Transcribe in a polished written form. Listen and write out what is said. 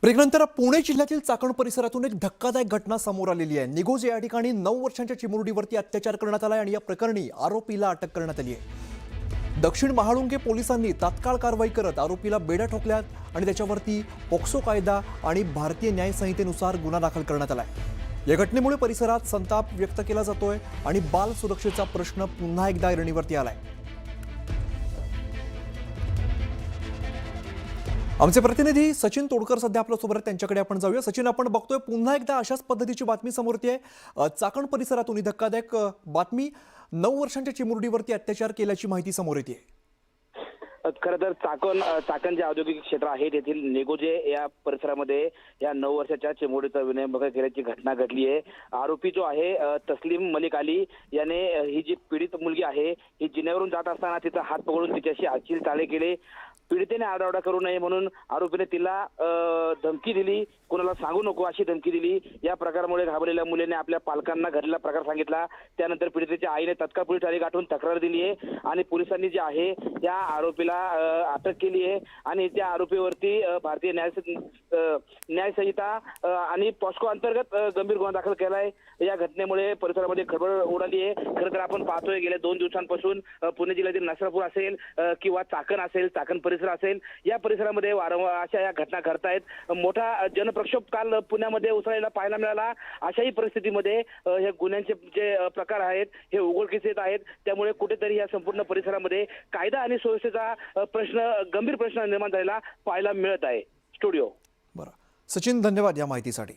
ब्रेकनंतर पुणे जिल्ह्यातील चाकण परिसरातून एक धक्कादायक घटना समोर आलेली आहे। निगोज या ठिकाणी 9 वर्षांच्या चिमुरडीवरती अत्याचार करण्यात आला आणि या प्रकरणी आरोपीला अटक करण्यात आली आहे। दक्षिण महाळुंगे पोलिसांनी तात्काळ कारवाई करत आरोपीला बेड्या ठोकल्यात आणि त्याच्यावरती पोक्सो कायदा आणि भारतीय न्याय संहितेनुसार गुन्हा दाखल करण्यात आलाय। या घटनेमुळे परिसरात संताप व्यक्त केला जातोय आणि बाल सुरक्षेचा प्रश्न पुन्हा एकदा ऐरणीवरती आलाय। आमचे प्रतिनिधी सचिन तोडकर सध्या आपल्यासोबत आहेत, त्यांच्याकडे आपण जाऊया। सचिन, आपण बघतोय पुन्हा एकदा अशाच पद्धतीची बातमी समोर येते। चाकण परिसरातून धक्कादायक बातमी, 9 वर्षांच्या चिमुरडीवरती अत्याचार केल्याची माहिती समोर येते। खरं तर चाकण जे औद्योगिक क्षेत्र आहे तेथील नेगोजे या परिसरामध्ये या 9 वर्षाच्या चिमुरडीचा विनयभंग केल्याची घटना घडली आहे। आरोपी जो आहे तस्लीम मलिक अली याने ही जी पीडित मुलगी आहे ही जिन्यावरून जात असताना तिचा हात पकडून तिच्याशी अश्लील चाळे केले। पीडितेने आरडाओरडा करू नये म्हणून आरोपीने तिला धमकी दिली, कोणाला सांगू नको अशी धमकी दिली। या प्रकारामुळे घाबरलेल्या मुलीने आपल्या पालकांना घडलेला प्रकार सांगितला। त्यानंतर पीडितेच्या आईने तत्काळ पोलीस ठाणे गाठून तक्रार दिली आहे आणि पोलिसांनी जे आहे त्या आरोपीला अटक केली आहे आणि त्या आरोपीवरती भारतीय न्याय संहिता आणि पॉस्को अंतर्गत गंभीर गुन्हा दाखल केलाय। या घटनेमुळे परिसरामध्ये खळबळ उडाली आहे। खरं तर आपण पाहतोय गेल्या 2 दिवसांपासून पुणे जिल्ह्यातील नसरापूर असेल किंवा चाकण असेल, चाकण परिसर असेल, या परिसरामध्ये वारंवार अशा या घटना घडतायत। मोठा जनप्रक्षोभ काल पुण्यामध्ये उसळलेला पाहायला मिळाला। अशाही परिस्थितीमध्ये हे गुन्ह्यांचे जे प्रकार आहेत हे उघडकीस येत आहेत। त्यामुळे कुठेतरी या संपूर्ण परिसरामध्ये कायदा आणि सुरक्षेचा गंभीर प्रश्न निर्माण झालेला पाहायला मिळत आहे। स्टुडिओ। बरं सचिन, धन्यवाद या माहितीसाठी।